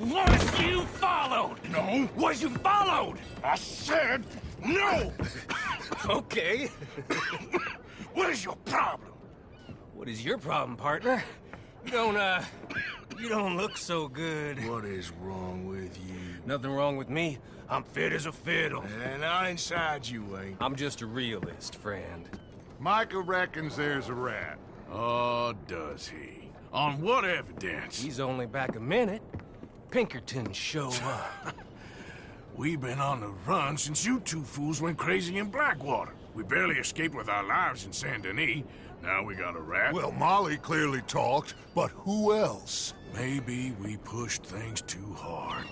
Was you followed? No. Was you followed? I said no! Okay. What is your problem? What is your problem, partner? You don't look so good. What is wrong with you? Nothing wrong with me. I'm fit as a fiddle. And not inside you ain't. I'm just a realist, friend. Micah reckons there's a rat. Oh, does he? On what evidence? He's only back a minute. Pinkerton show up. We've been on the run since you two fools went crazy in Blackwater. We barely escaped with our lives in Saint Denis. Now we got a rat. Well, Molly clearly talked, but who else? Maybe we pushed things too hard.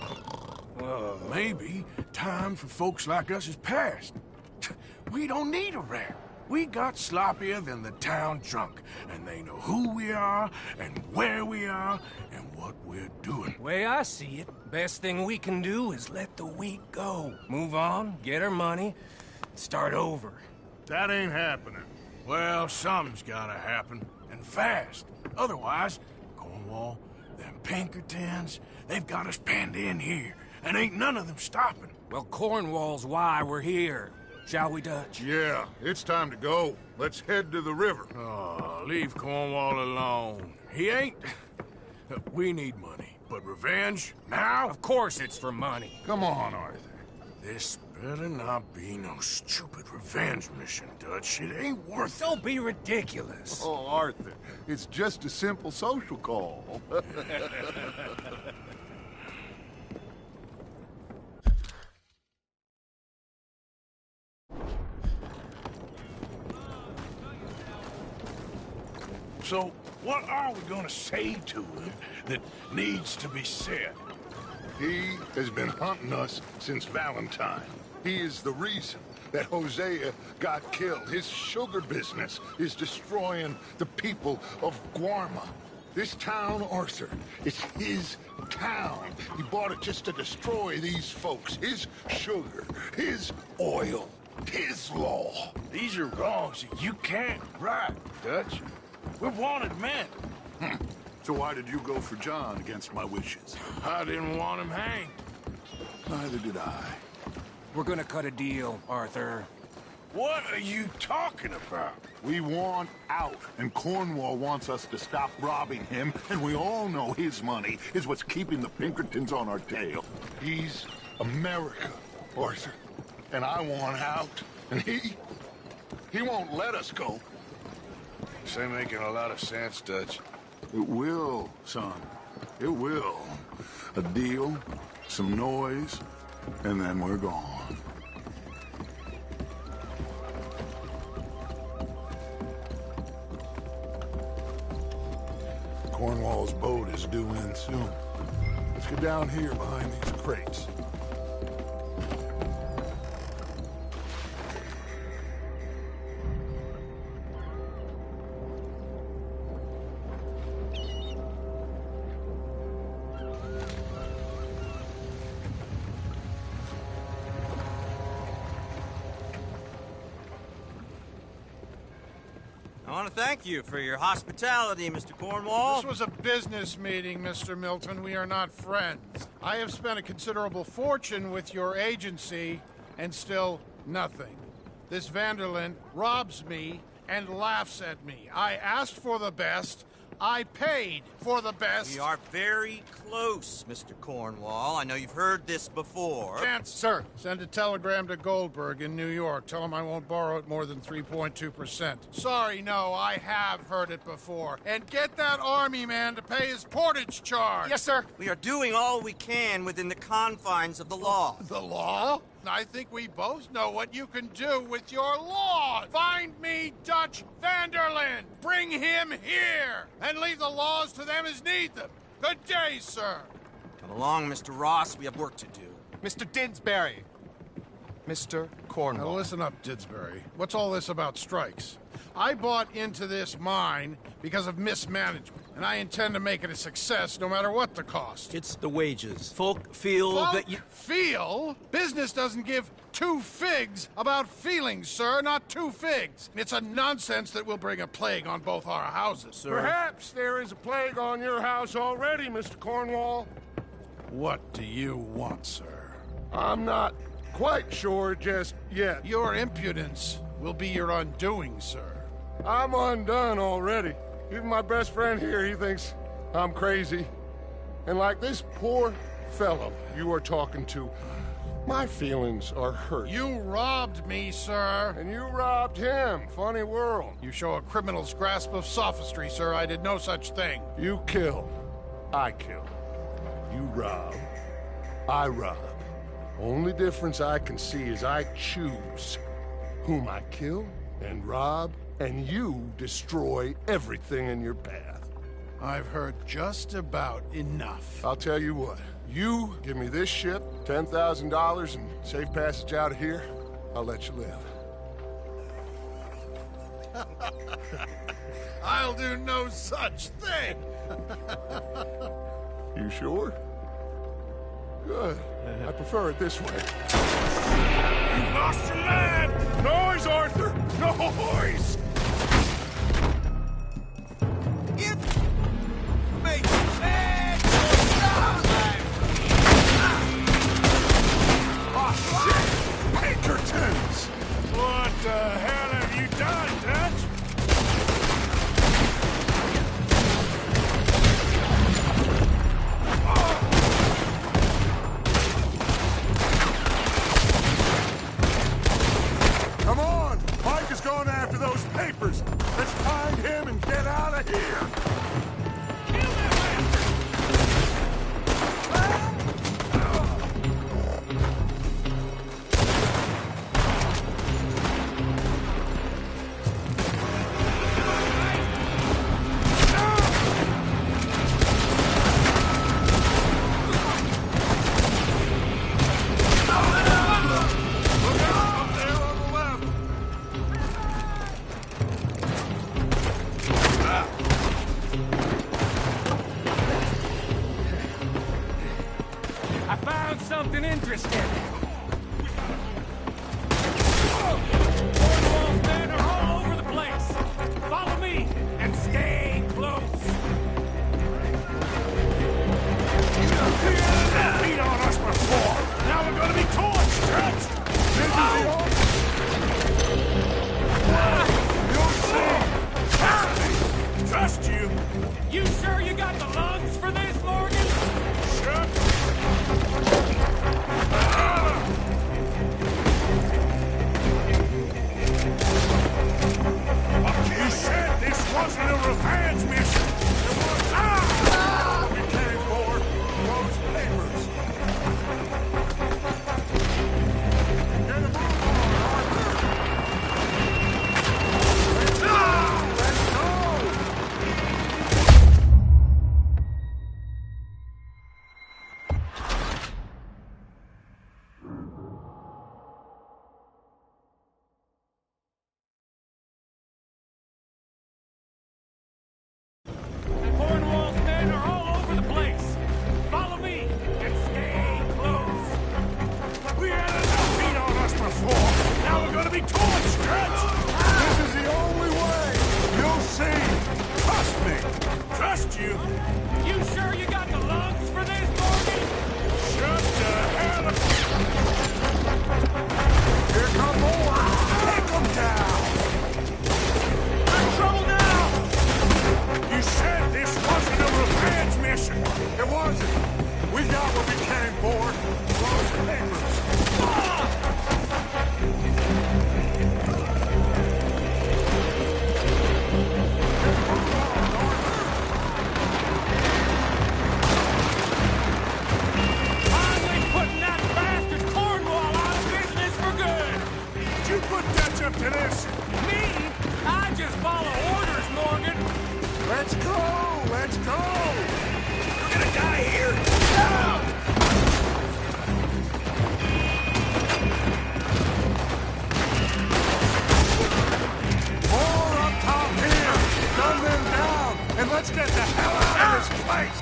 Maybe time for folks like us is past. We don't need a rat. We got sloppier than the town drunk, and they know who we are, and where we are, and what we're doing. Way I see it, best thing we can do is let the week go. Move on, get our money, start over. That ain't happening. Well, something's gotta happen, and fast. Otherwise, Cornwall, them Pinkertons, they've got us penned in here, and ain't none of them stopping. Well, Cornwall's why we're here. Shall we, Dutch? Yeah, it's time to go. Let's head to the river. Oh, leave Cornwall alone. He ain't... We need money, but revenge, now? Of course it's for money. Come on, Arthur. This better not be no stupid revenge mission, Dutch. It ain't worth it. Don't be ridiculous. Oh, Arthur, it's just a simple social call. So, what are we gonna say to him that needs to be said? He has been hunting us since Valentine. He is the reason that Hosea got killed. His sugar business is destroying the people of Guarma. This town, Arthur, it's his town. He bought it just to destroy these folks. His sugar, his oil, his law. These are wrongs that you can't right, Dutch. We're wanted men. So why did you go for John against my wishes? I didn't want him hanged. Neither did I. We're gonna cut a deal, Arthur. What are you talking about? We want out, and Cornwall wants us to stop robbing him, and we all know his money is what's keeping the Pinkertons on our tail. He's America, Arthur, and I want out, and he won't let us go. This ain't making a lot of sense, Dutch. It will, son. It will. A deal, some noise, and then we're gone. Cornwall's boat is due in soon. Let's get down here behind these crates. I want to thank you for your hospitality, Mr. Cornwall. This was a business meeting, Mr. Milton. We are not friends. I have spent a considerable fortune with your agency, and still nothing. This Vanderlyn robs me and laughs at me. I asked for the best. I paid for the best. We are very close, Mr. Cornwall. I know you've heard this before. Chance, sir. Send a telegram to Goldberg in New York. Tell him I won't borrow it more than 3.2%. Sorry, no, I have heard it before. And get that army man to pay his portage charge. Yes, sir. We are doing all we can within the confines of the law. The law? I think we both know what you can do with your law. Find me Dutch Vanderlyn. Bring him here. And leave the laws to them as need them. Good day, sir. Come along, Mr. Ross. We have work to do. Mr. Didsbury. Mr. Cornwall. Now listen up, Didsbury. What's all this about strikes? I bought into this mine because of mismanagement, and I intend to make it a success no matter what the cost. It's the wages. Folk feel that you... Feel? Business doesn't give two figs about feelings, sir, not two figs. It's a nonsense that will bring a plague on both our houses. Sir. Perhaps there is a plague on your house already, Mr. Cornwall. What do you want, sir? I'm not quite sure just yet. Your impudence will be your undoing, sir. I'm undone already. Even my best friend here, he thinks I'm crazy. And like this poor fellow you are talking to, my feelings are hurt. You robbed me, sir. And you robbed him. Funny world. You show a criminal's grasp of sophistry, sir. I did no such thing. You kill. I kill. You rob. I rob. Only difference I can see is I choose whom I kill and rob, and you destroy everything in your path. I've heard just about enough. I'll tell you what. You give me this ship, $10,000, and safe passage out of here, I'll let you live. I'll do no such thing. You sure? Good. I prefer it this way. You lost your lad! Noise, Arthur! Noise! It makes sense. Oh, shit! Pinkertons! What the hell have you done, Dutch? Come on! Mike is going after those papers! Let's find him and get out of here! I found something interesting. Cornwall's men are all over the place. Follow me and stay close. Beat on us before. Now we're gonna be torched, Dutch! This is the only... You'll see! Trust me! Trust you! You sure you got the lungs for this, Morgan? Shut You said this wasn't a revenge mission! It was... We came for those papers! Get a move on, Arthur! Let's go! Let's go! Cornwall's men are all over the place. Follow me and stay close. We had enough beat on us before! Now we're gonna be torched, Dutch! This is the only way! You'll see! Trust me! Trust you! You sure you got the lungs for this, Morgan? Shut the hell up! Here come more! Take them down! We're in trouble now! You said this wasn't a revenge mission! It wasn't! We got what we came for! Those papers! Finally putting that bastard Cornwall out of business for good. Did you put Dutch up to this? Me? I just follow orders, Morgan. Let's go! Let's go! We're gonna die here. More up top here! Gun them down! And let's get the hell out of this place!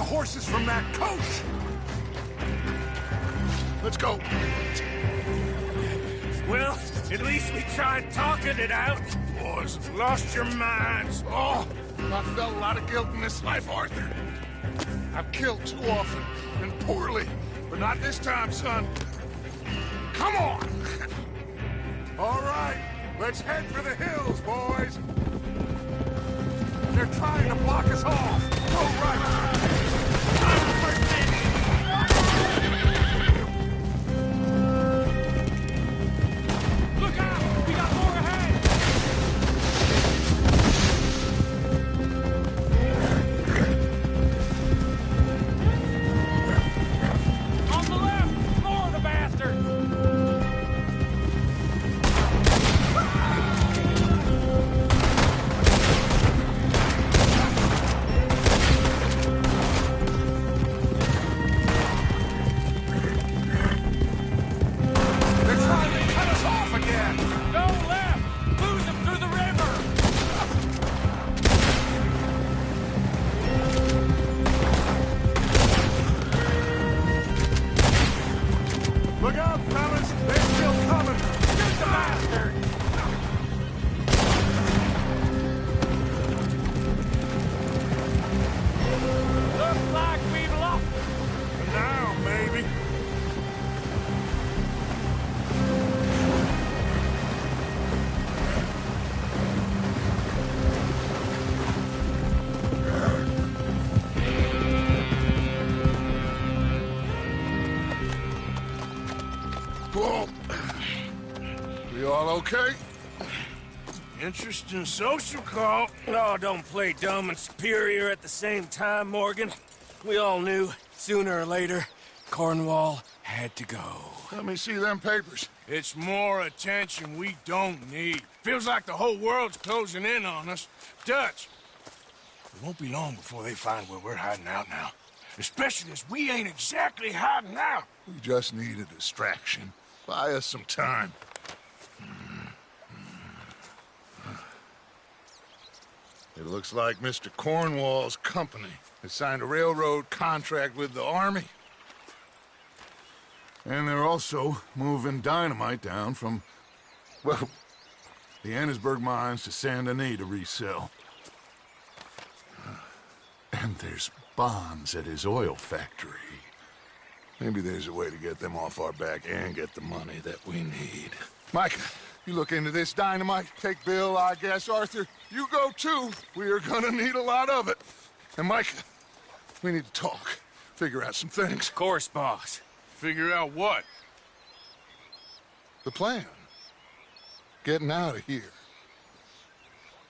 the horses from that coach! Let's go. Well, at least we tried talking it out. Boys have lost your minds. Oh, I felt a lot of guilt in this life, Arthur. I've killed too often, and poorly. But not this time, son. Come on! All right, let's head for the hills, boys. They're trying to block us off. Go right. Look out! We got more ahead! On the left! More of the bastards! Whoa. We all okay? Interesting social call. Oh, don't play dumb and superior at the same time, Morgan. We all knew, sooner or later, Cornwall had to go. Let me see them papers. It's more attention we don't need. Feels like the whole world's closing in on us. Dutch, it won't be long before they find where we're hiding out now. Especially as we ain't exactly hiding out. We just need a distraction. Buy us some time. It looks like Mr. Cornwall's company has signed a railroad contract with the Army. And they're also moving dynamite down from, well, the Annesburg mines to Saint Denis to resell. And there's bonds at his oil factory. Maybe there's a way to get them off our back and get the money that we need. Micah, you look into this dynamite. Take Bill, I guess. Arthur, you go too. We are gonna need a lot of it. And Micah, we need to talk. Figure out some things. Of course, boss. Figure out what? The plan. Getting out of here.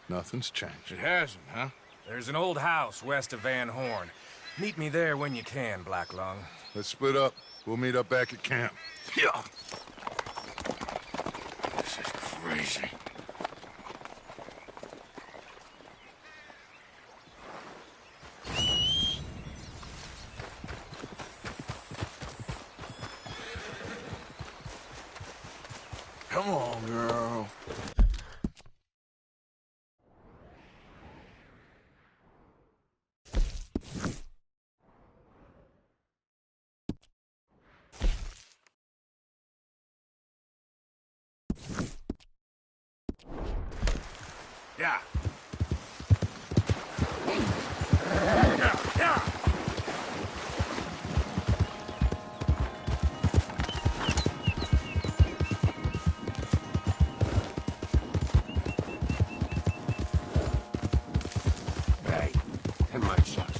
Nothing's changed. It hasn't, huh? There's an old house west of Van Horn. Meet me there when you can, Black Lung. Let's split up. We'll meet up back at camp. Yeah. This is crazy. Come on, girl. Yeah. Yeah, yeah. Hey, 10 mic shots.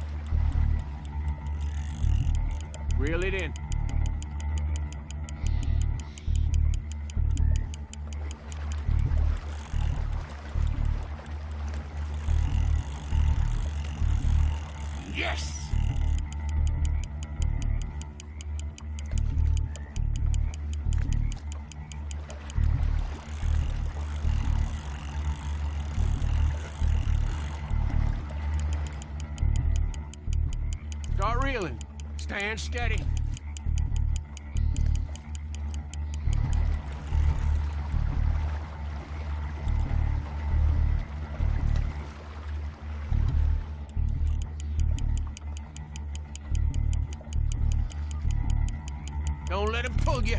Reel it in. Yes! Start reeling. Stand steady. Don't let him pull you.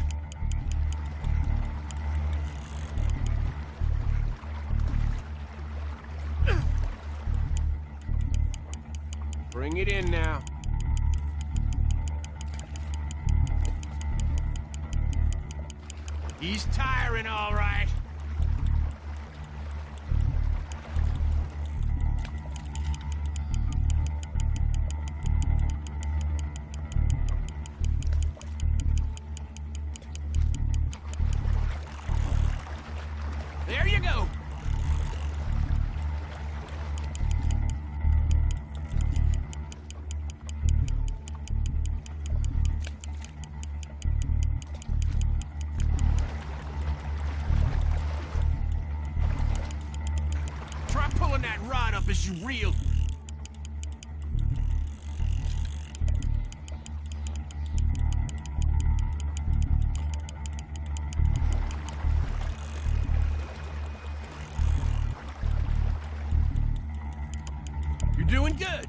Bring it in now. He's tiring, all right. There you go. Try pulling that rod up as you reel. You're doing good.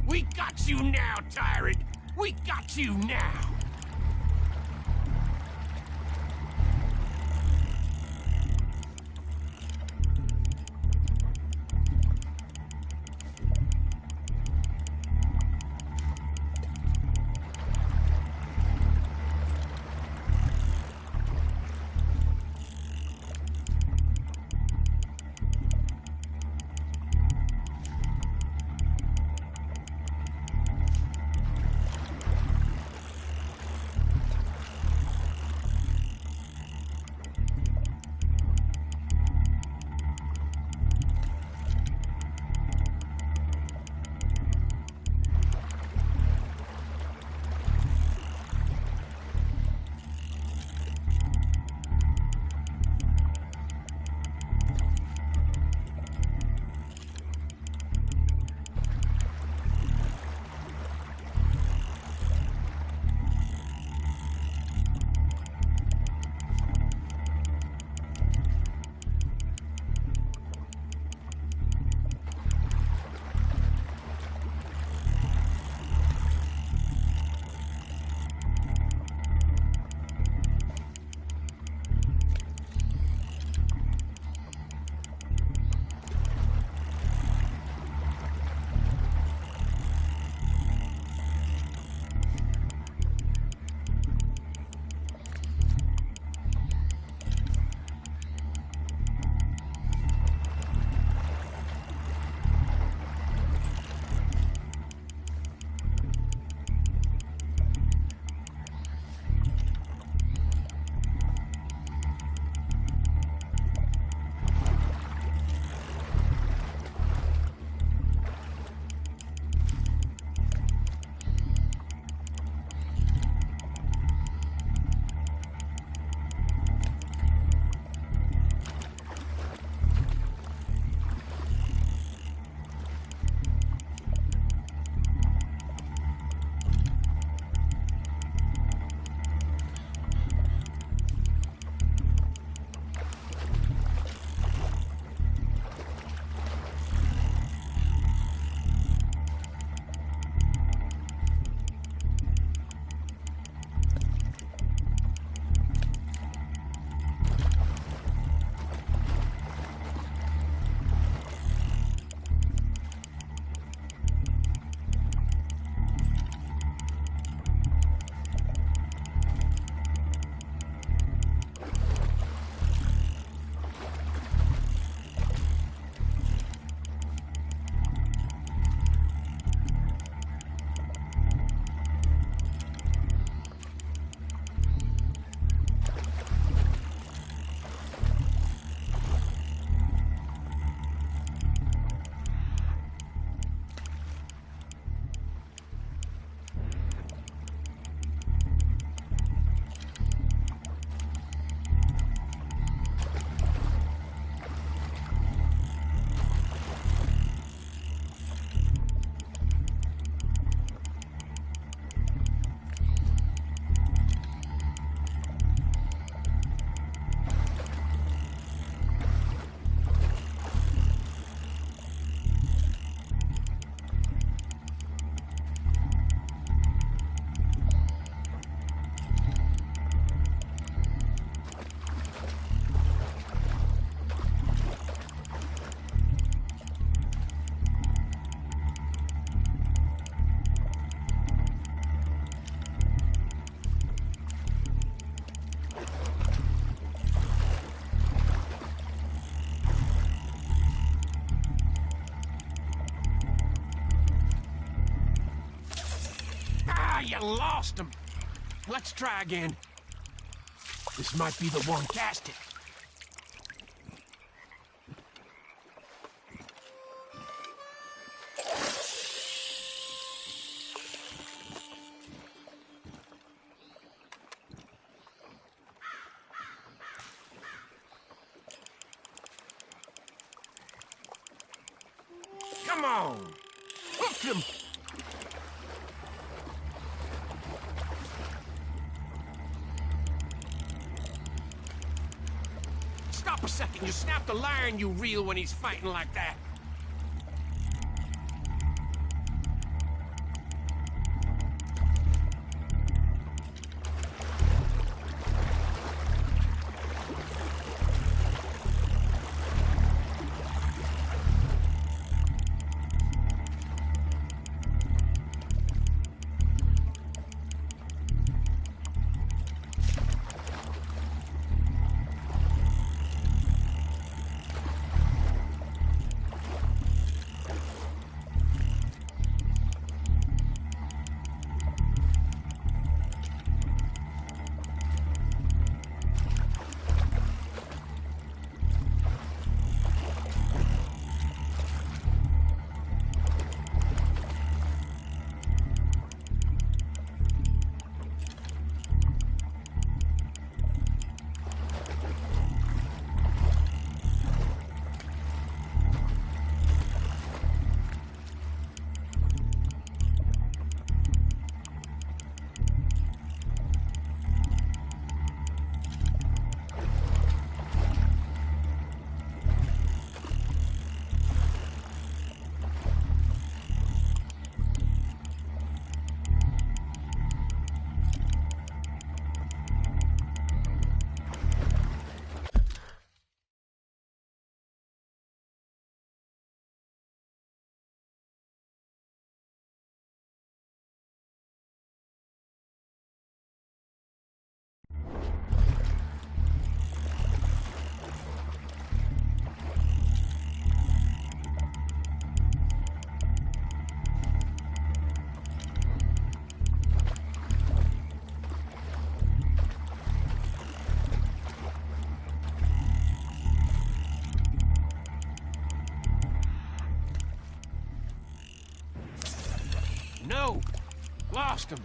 We got you now, tyrant. We got you now. lost him. Let's try again. This might be the one. Cast it. Come on! Hook him! Stop a second. You snap the line, you reel when he's fighting like that. No! Lost him!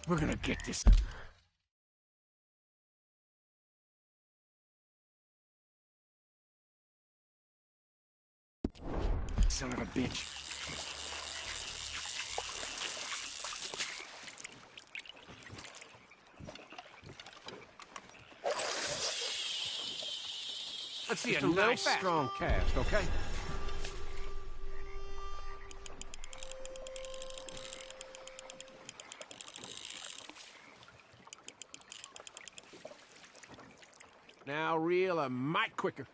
We're gonna get this. Son of a bitch. Let's see a nice, strong cast, okay? Now reel a mite quicker.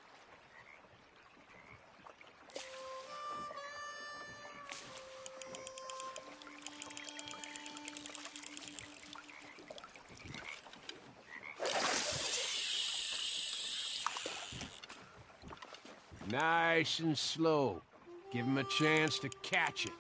Nice and slow. Give him a chance to catch it.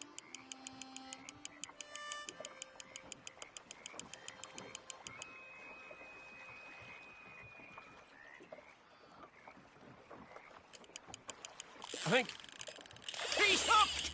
I think he's hooked!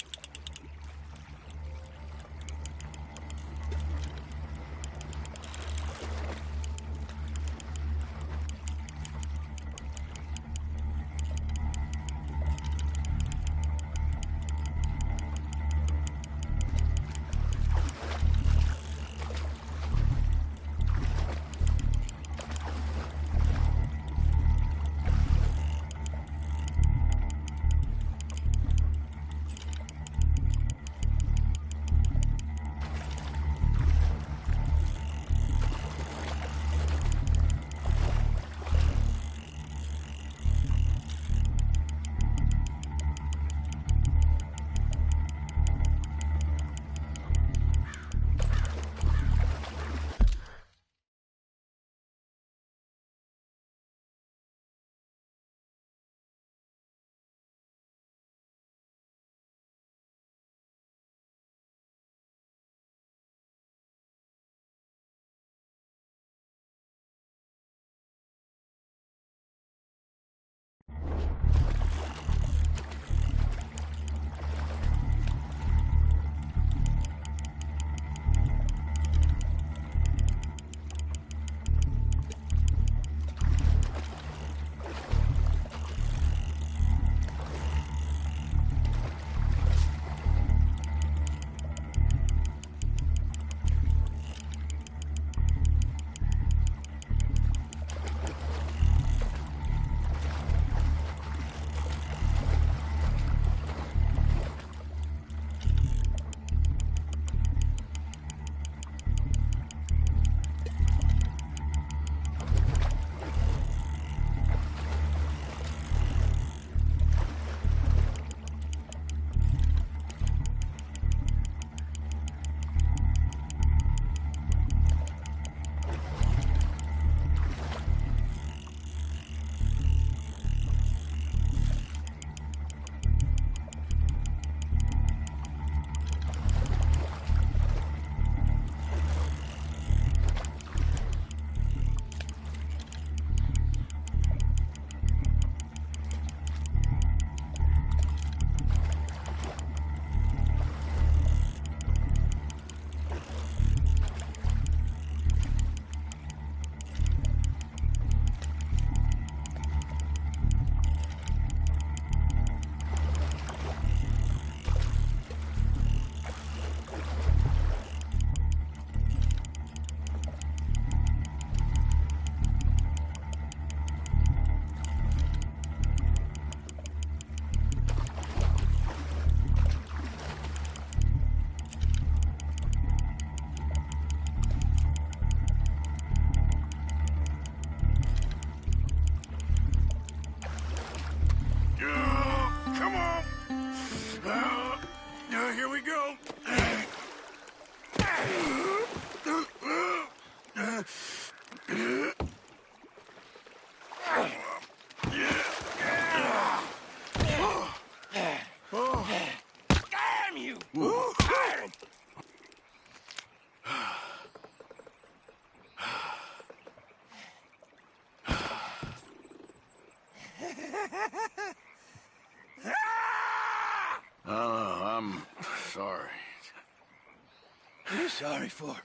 sorry for?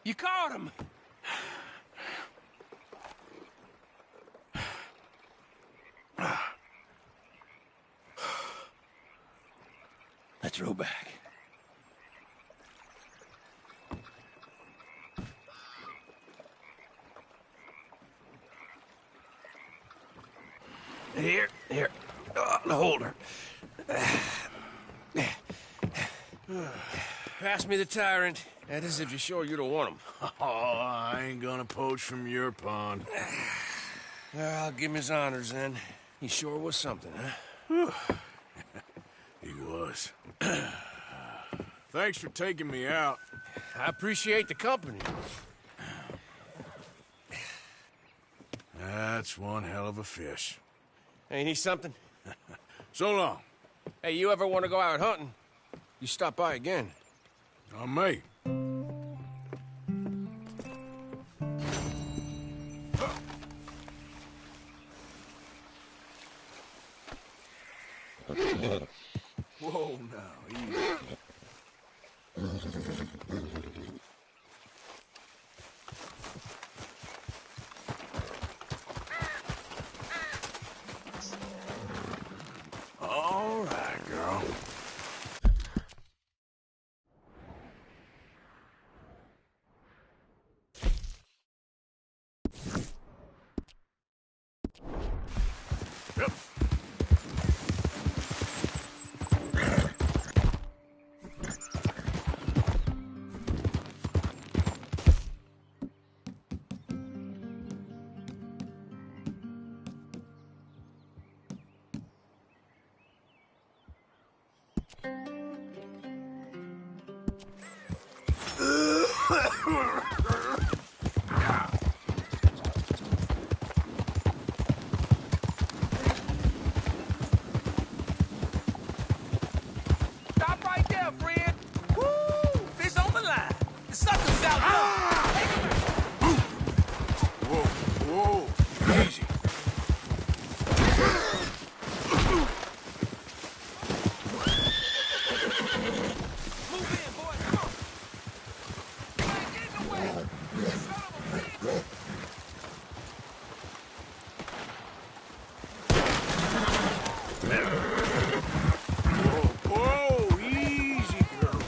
You caught him! Let's row back. Here. The holder. Pass me the tyrant. That is if you're sure you don't want him. Oh, I ain't gonna poach from your pond. I'll give him his honors then. He sure was something, huh? He was. Thanks for taking me out. I appreciate the company. That's one hell of a fish. Ain't he something? So long. Hey, you ever want to go out hunting? You stop by again. I may. Whoa, now, easy. All right, girl. Yep. Stop right there, friend. Woo! Fish on the line. The sucker's out there. Whoa, easy. Move in, boy. Come on. Get in the way. Son of a bitch. Whoa, easy, girl.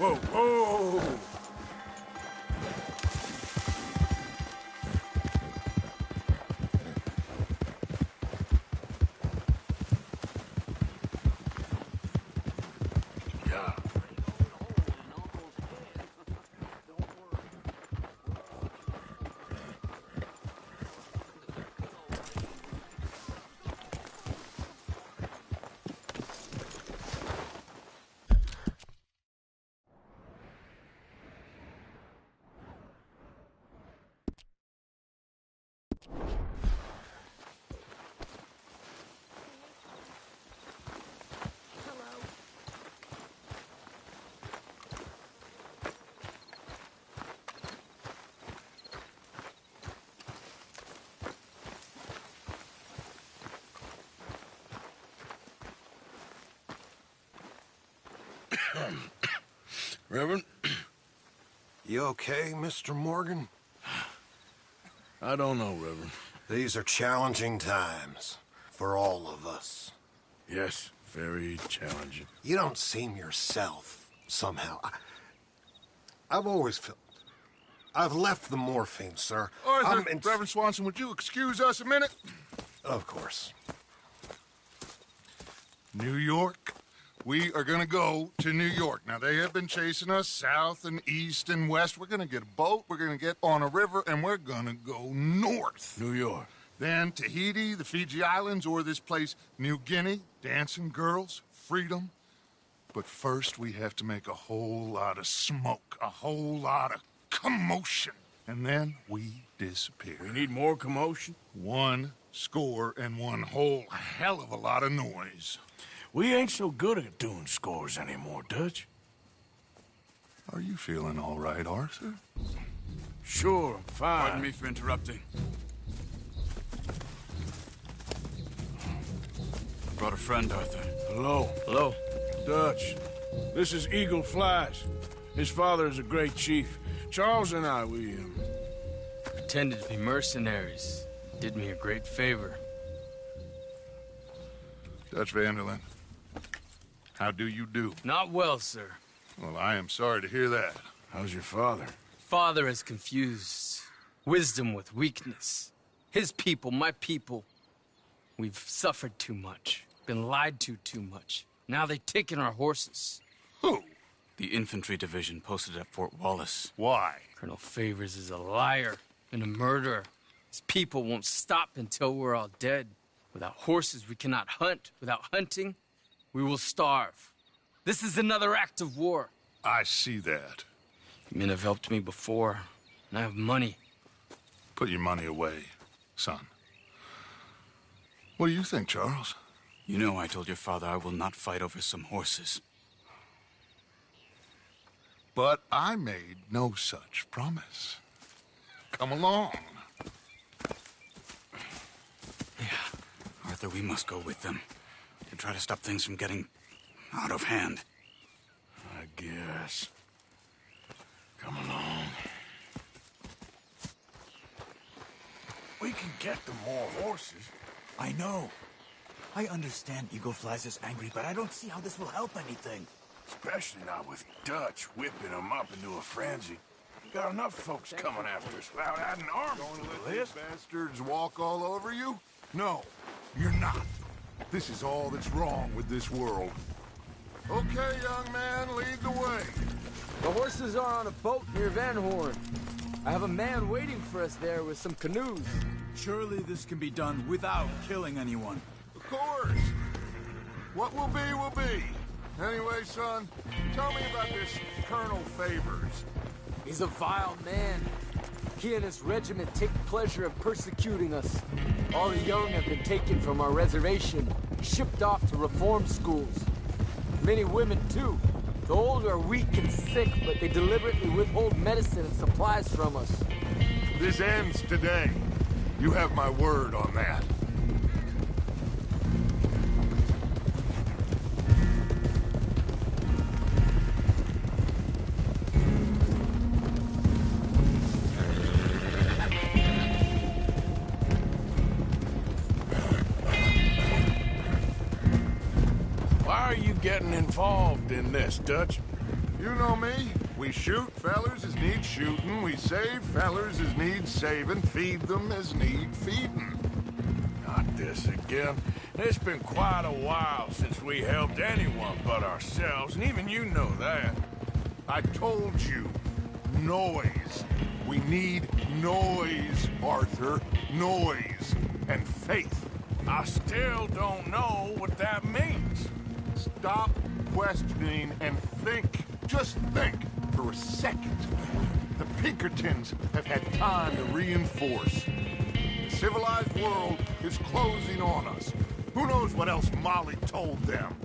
Whoa. Yeah. Reverend? You okay, Mr. Morgan? I don't know, Reverend. These are challenging times for all of us. Yes, very challenging. You don't seem yourself, somehow. I've always felt... I've left the morphine, sir. Arthur, Reverend Swanson, would you excuse us a minute? Of course. New York, We are gonna go to New York. Now, they have been chasing us south and east and west. We're gonna get a boat, we're gonna get on a river, and we're gonna go north. New York. Then Tahiti, the Fiji Islands, or this place, New Guinea, dancing girls, freedom. But first, we have to make a whole lot of smoke, a whole lot of commotion. And then we disappear. We need more commotion? 1 score and 1 whole hell of a lot of noise. We ain't so good at doing scores anymore, Dutch. Are you feeling all right, Arthur? Sure, I'm fine. Pardon me for interrupting. I brought a friend, Arthur. Hello. Hello. Dutch. This is Eagle Flies. His father is a great chief. Charles and I, we Pretended to be mercenaries. Did me a great favor. Dutch Vanderlyn, how do you do? Not well, sir. Well, I am sorry to hear that. How's your father? Father has confused wisdom with weakness. His people, my people. We've suffered too much. Been lied to too much. Now they've taken our horses. Who? The infantry division posted at Fort Wallace. Why? Colonel Favors is a liar and a murderer. His people won't stop until we're all dead. Without horses, we cannot hunt. Without hunting, we will starve. This is another act of war. I see that. Men have helped me before, and I have money. Put your money away, son. What do you think, Charles? You know I told your father I will not fight over some horses. But I made no such promise. Come along. Yeah, Arthur, we must go with them to try to stop things from getting out of hand. I guess. Come along. We can get them more horses. I know. I understand Eagle Flies is angry, but I don't see how this will help anything. Especially not with Dutch whipping them up into a frenzy. We got enough folks coming after us without adding arms to the list. Bastards walk all over you? No, you're not. This is all that's wrong with this world. Okay, young man, lead the way. The horses are on a boat near Van Horn. I have a man waiting for us there with some canoes. Surely this can be done without killing anyone. Of course. What will be, will be. Anyway, son, tell me about this Colonel Favors. He's a vile man. He and his regiment take pleasure in persecuting us. All the young have been taken from our reservation, shipped off to reform schools. Many women, too. The old are weak and sick, but they deliberately withhold medicine and supplies from us. This ends today. You have my word on that. Why are you getting involved in this, Dutch? You know me. We shoot fellers as need shooting. We save fellers as need saving. Feed them as need feeding. Not this again. It's been quite a while since we helped anyone but ourselves, and even you know that. I told you. Noise. We need noise, Arthur. Noise. And faith. I still don't know what that means. Stop questioning and think. Just think for a second. The Pinkertons have had time to reinforce. The civilized world is closing on us. Who knows what else Molly told them?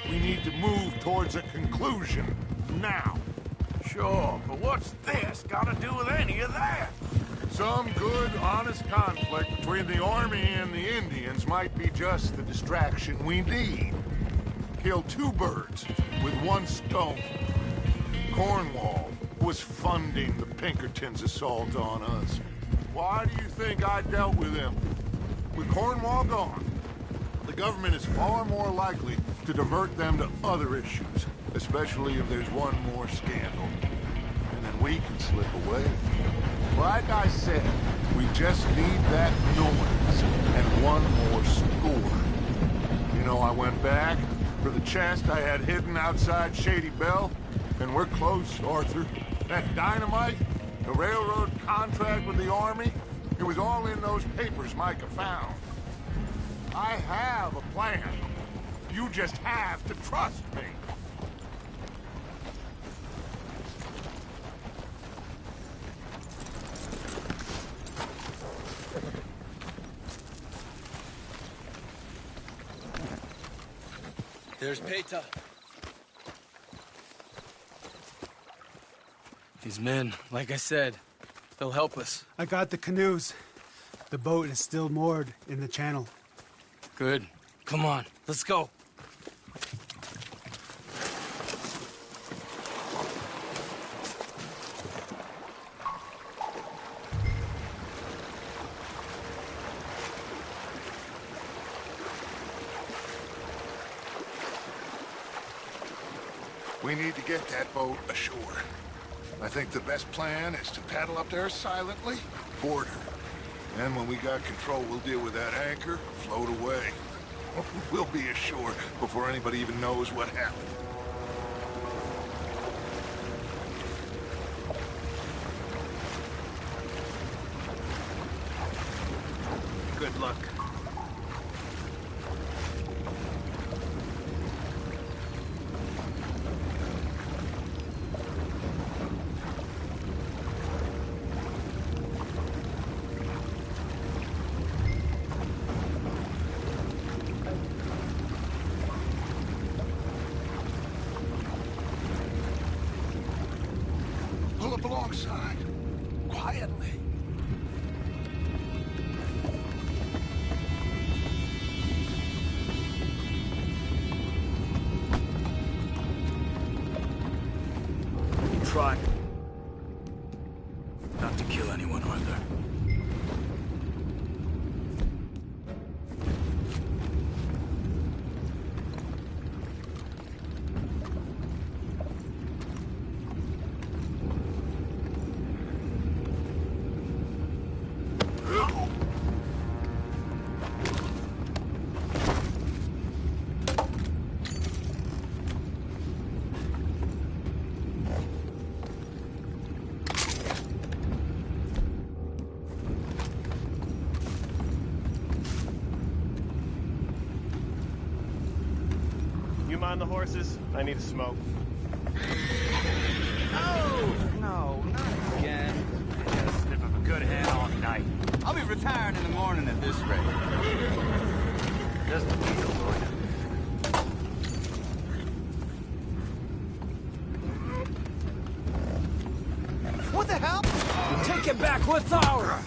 We need to move towards a conclusion now. Sure, but what's this got to do with any of that? Some good, honest conflict between the Army and the Indians might be just the distraction we need. Kill 2 birds with 1 stone. Cornwall was funding the Pinkertons' assault on us. Why do you think I dealt with him? With Cornwall gone, the government is far more likely to divert them to other issues, especially if there's one more scandal. And then we can slip away. Like I said, we just need that noise and 1 more score. You know, I went back, for the chest I had hidden outside Shady Belle. And we're close, Arthur. That dynamite, the railroad contract with the Army, it was all in those papers Micah found. I have a plan. You just have to trust me. There's Peter. These men, like I said, they'll help us. I got the canoes. The boat is still moored in the channel. Good. Come on, let's go. We need to get that boat ashore. I think the best plan is to paddle up there silently, board her. Then when we got control, we'll deal with that anchor, float away. We'll be ashore before anybody even knows what happened. Good luck. Pull up alongside, quietly. Try not to kill anyone, Arthur. You mind the horses? I need a smoke. Oh, no, not again. I had a sniff of a good head all night. I'll be retiring in the morning at this rate. Just a deal, Lord. What the hell? Take it back, what's ours?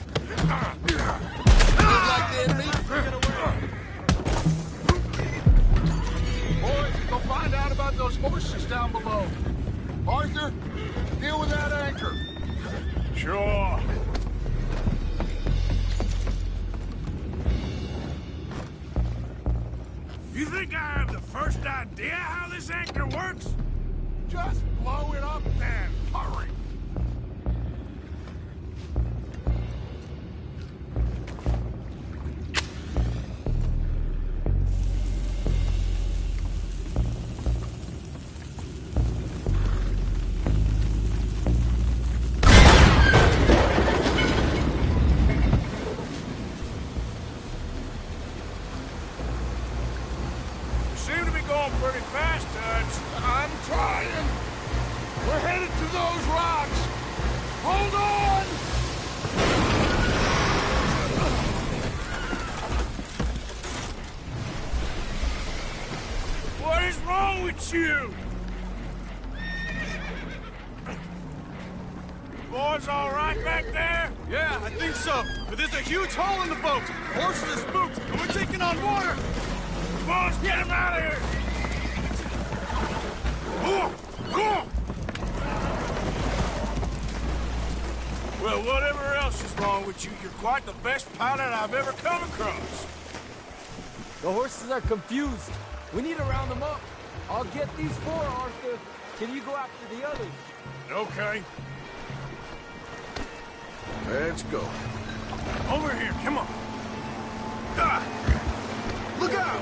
Like the enemy, bring it away. Boys, go find out about those horses down below. Arthur, deal with that anchor. Sure. You think I have the first idea how this anchor works? Just blow it up then. Hurry. Pretty fast, Dutch. I'm trying. We're headed to those rocks. Hold on! What is wrong with you? Boys all right back there? Yeah, I think so. But there's a huge hole in the boat. Horses are spooked, and we're taking on water. Come on, let's get him out of here. Well, whatever else is wrong with you, you're quite the best pilot I've ever come across. The horses are confused. We need to round them up. I'll get these four, Arthur. Can you go after the others? Okay. Let's go. Over here, come on. Ah! Look out!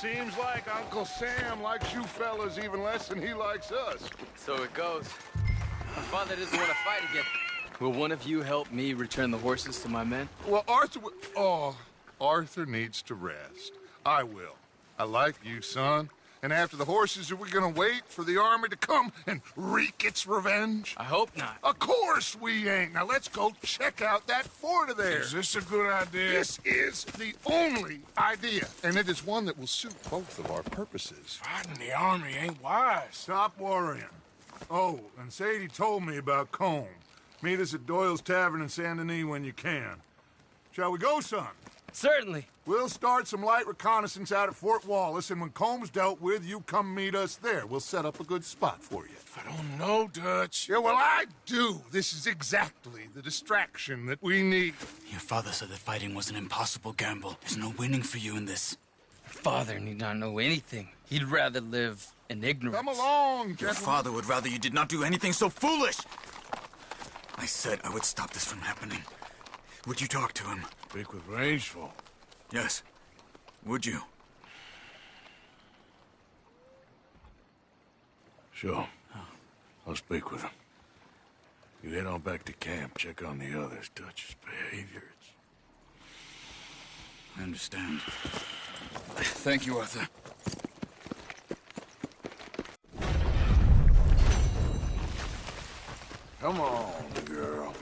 Seems like Uncle Sam likes you fellas even less than he likes us. So it goes. My father doesn't want to fight again. Will one of you help me return the horses to my men? Well, Arthur needs to rest. I will. I like you, son. And after the horses, are we gonna wait for the army to come and wreak its revenge? I hope not. Of course we ain't. Now let's go check out that fort of theirs. Is this a good idea? This is the only idea, and it is one that will suit both of our purposes. Fighting the army ain't wise. Stop worrying. Oh, and Sadie told me about Combe. Meet us at Doyle's Tavern in Saint Denis when you can. Shall we go, son? Certainly. We'll start some light reconnaissance out at Fort Wallace, and when Combs dealt with, you come meet us there. We'll set up a good spot for you. I don't know, Dutch. Yeah, well, I do. This is exactly the distraction that we need. Your father said that fighting was an impossible gamble. There's no winning for you in this. Father need not know anything. He'd rather live in ignorance. Come along, Your gentlemen. father would rather you did not do anything so foolish. I said I would stop this from happening. Would you talk to him? Speak with Rangeful. Yes. Would you? Sure. I'll speak with him. You head on back to camp, check on the others. Dutch's behavior, I understand. Thank you, Arthur. Come on, girl.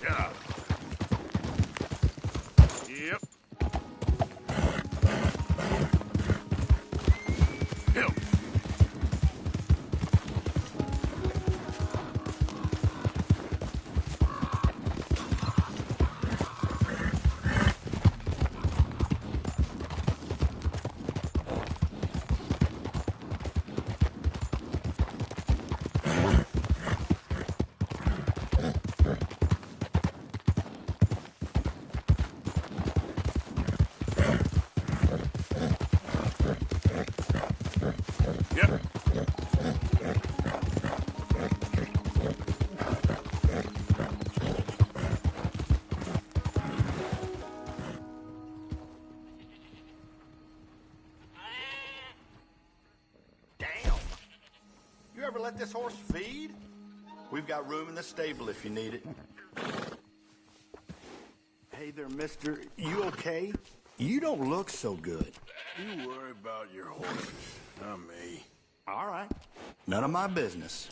Yeah. Yep. Hill. Yep. Damn. You ever let this horse feed? We've got room in the stable if you need it. Hey there, mister. You okay? You don't look so good. You worry about your horses, not me. All right. None of my business.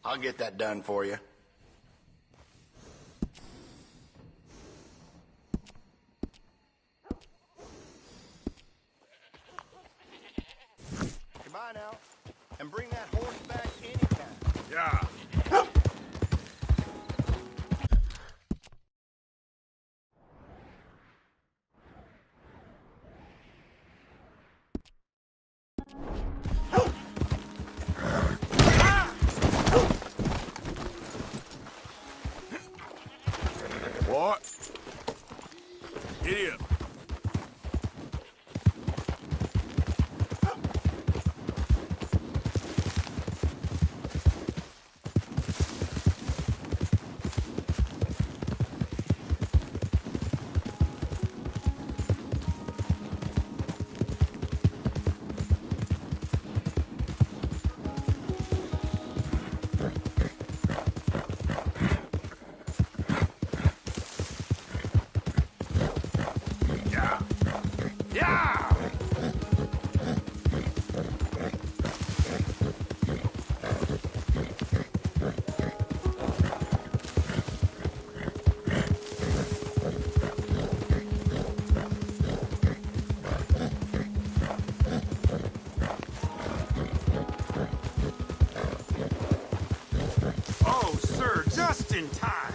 I'll get that done for you. Goodbye now. And bring that horse back anytime. Yeah. just in time.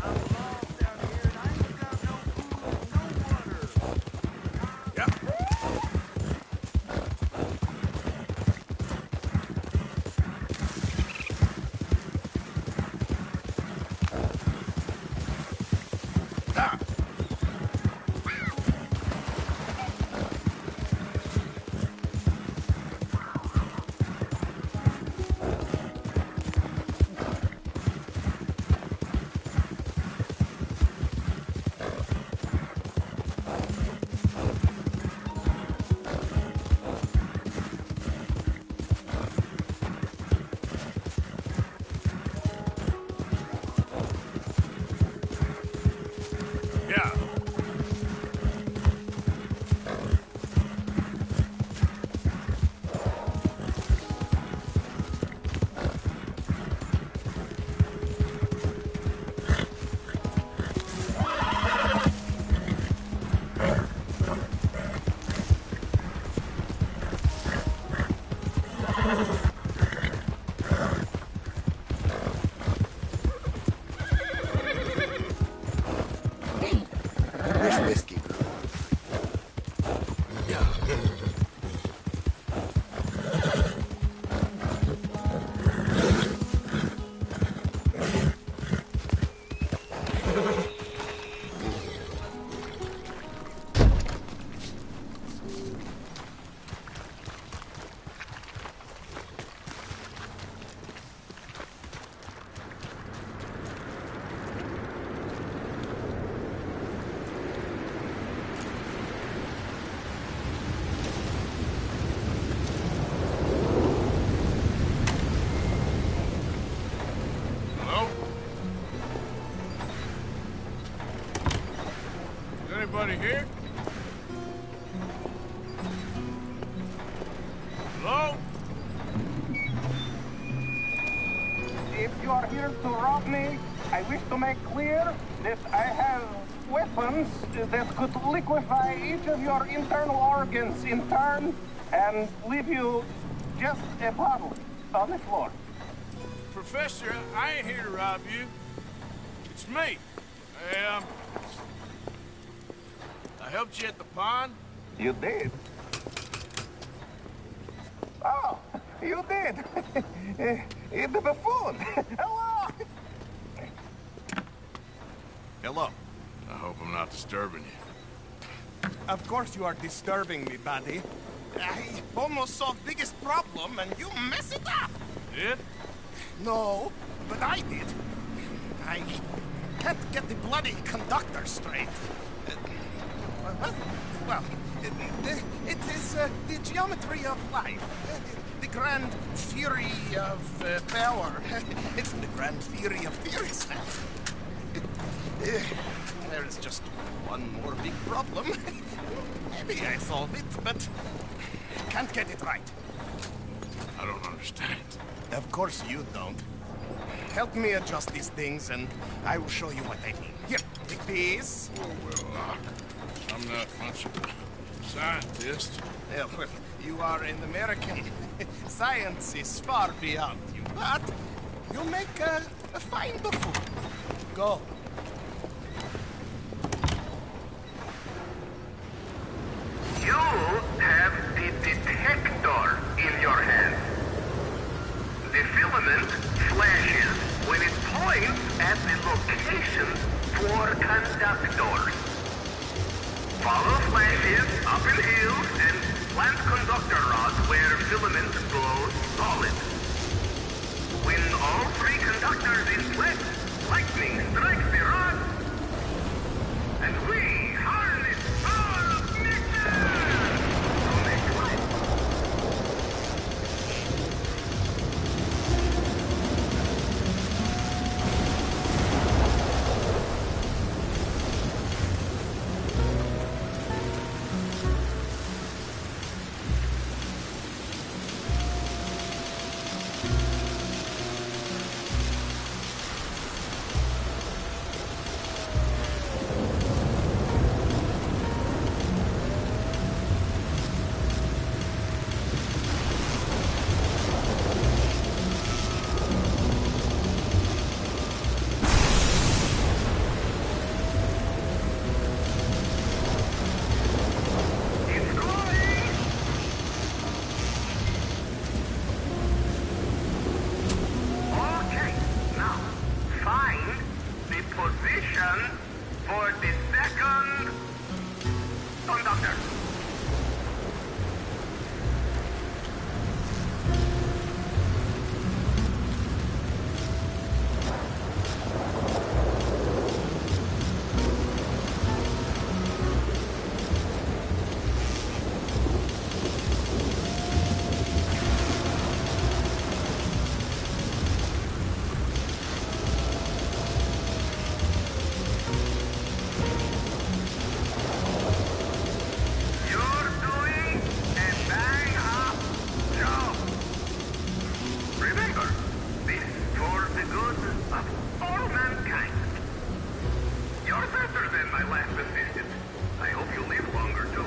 I'm lost down here and I ain't got no food, no water. Yep. Anybody here? Hello? If you are here to rob me, I wish to make clear that I have weapons that could liquefy each of your internal organs in turn and leave you just a bottle on the floor. Professor, I ain't here to rob you. It's me. I helped you at the pond. You did? Oh, you did. The buffoon. Hello. Hello. I hope I'm not disturbing you. Of course you are disturbing me, buddy. I almost solved biggest problem and you mess it up. Did? No, but I did. I can't get the bloody conductor straight. Well, it is the geometry of life. The grand theory of power. It's the grand theory of theories. There is just one more big problem. Maybe I solve it, but can't get it right. I don't understand. Of course you don't. Help me adjust these things, and I will show you what I mean. Here, take these. Oh, well, I'm not much of a scientist. Well, you are an American. Science is far beyond you, but you make a fine buffoon. Go. You have the detector in your hand. The filament flashes when it points at the location for conductors. Follow flashes up in hills and plant conductor rods where filament glows solid. When all three conductors inflate, lightning strikes the rod, and we harness power of nature to make light. remember, this for the good of all mankind. You're better than my last assistant. I hope you live longer, too.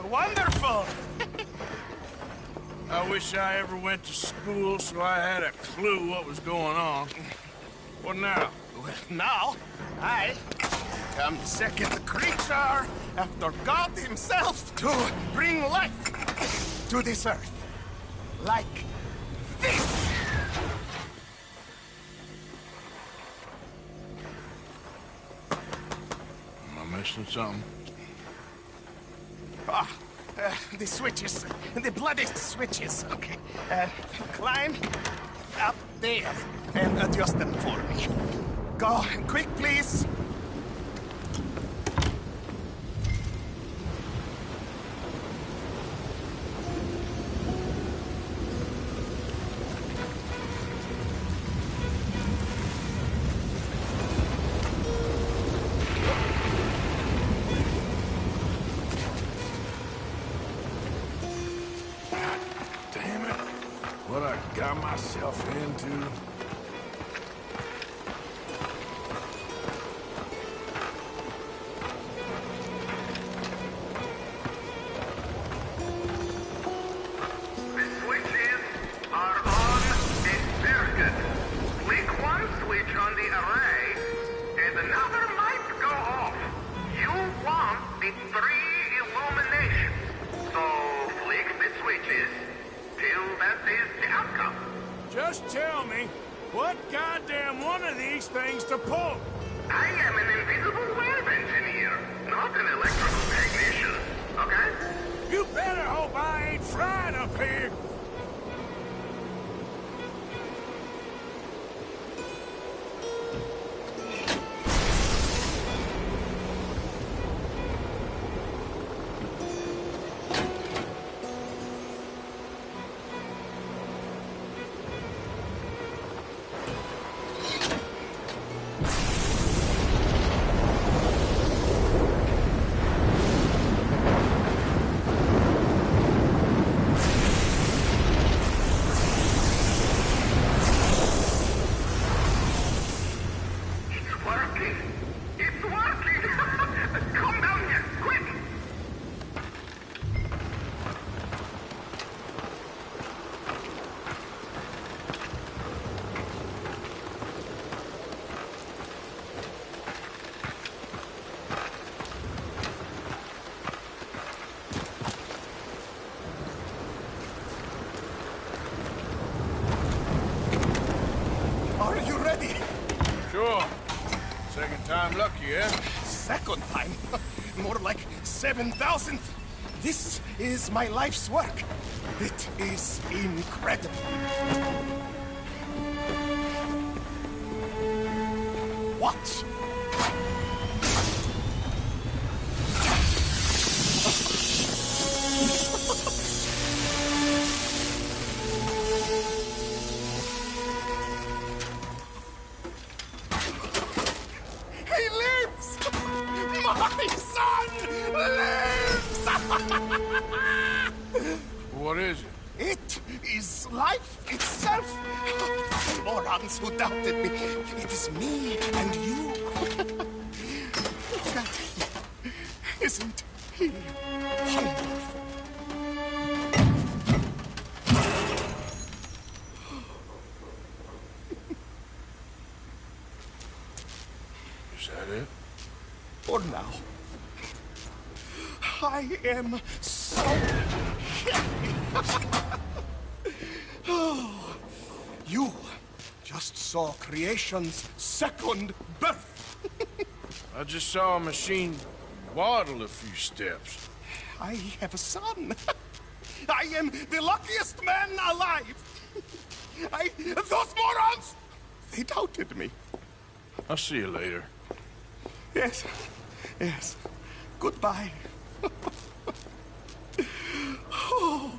Wonderful! I wish I ever went to school so I had a clue what was going on. What now? Well, now, I am the second creature after God himself to bring life to this earth. Like this! Am I missing something? The switches. The bloody switches. Okay. Climb up there and adjust them for me. Go quick, please. What I got myself into. The switches are on a circuit. Flick one switch on the array, and another might go off. You want the 3 illuminations, so flick the switches till that is the outcome. Just tell me working! It's working! Come down here, quick! Are you ready? Sure. Second time lucky, eh? Second time? More like 7,000th. This is my life's work. It is incredible. Watch. He lives! My son lives! What is it? It is life itself. Morons who doubted me. It is me and you. Look at him. Isn't he wonderful? Is that it? For now. I am so happy. Oh, you just saw creation's second birth. I just saw a machine waddle a few steps. I have a son. I am the luckiest man alive. Those morons, they doubted me. I'll see you later. Yes, yes. Goodbye. Oh.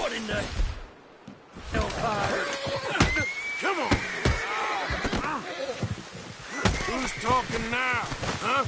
What in the hellfire? Come on! Who's talking now, huh?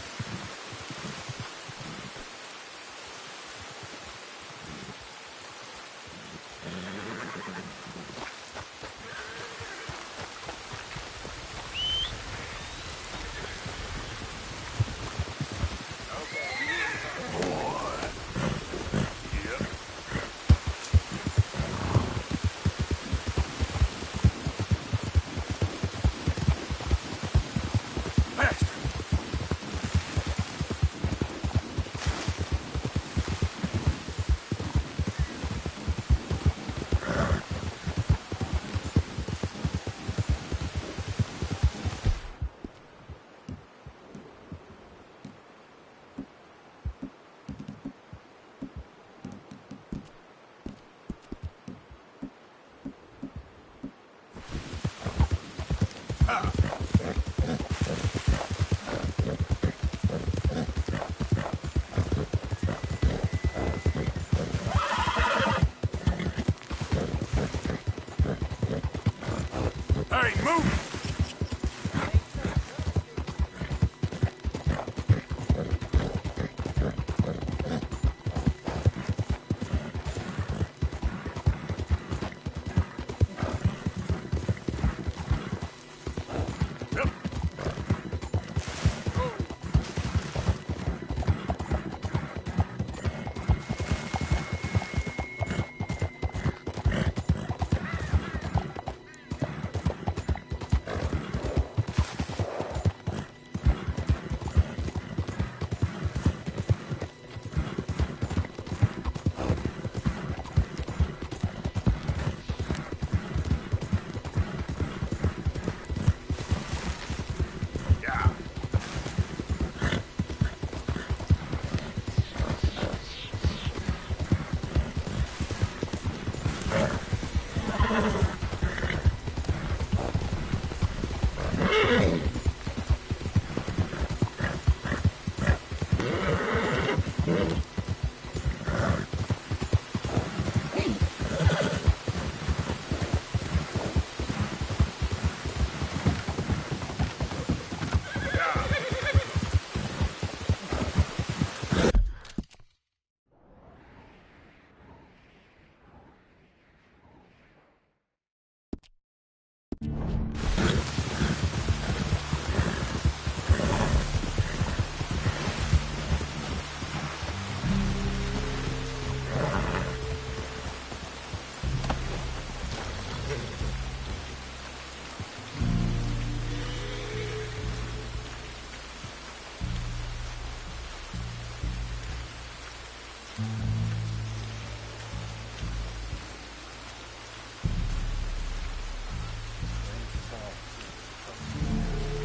Hey, move!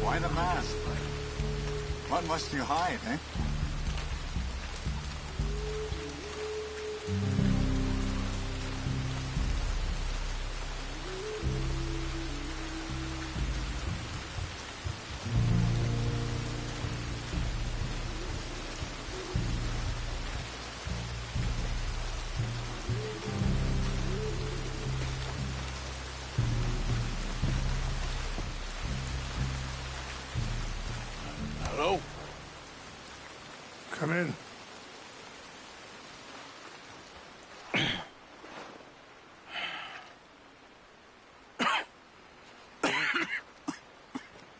Why the mask? What must you hide, eh? Hello? Come in.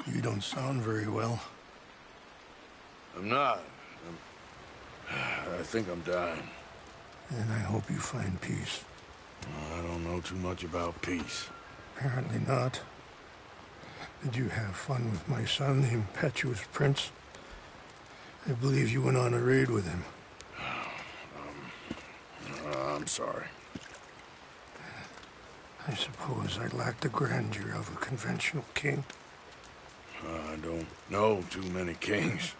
You don't sound very well. I'm not. I think I'm dying. And I hope you find peace. I don't know too much about peace. Apparently not. Did you have fun with my son, the impetuous prince? I believe you went on a raid with him. I'm sorry. I suppose I lack the grandeur of a conventional king. I don't know too many kings.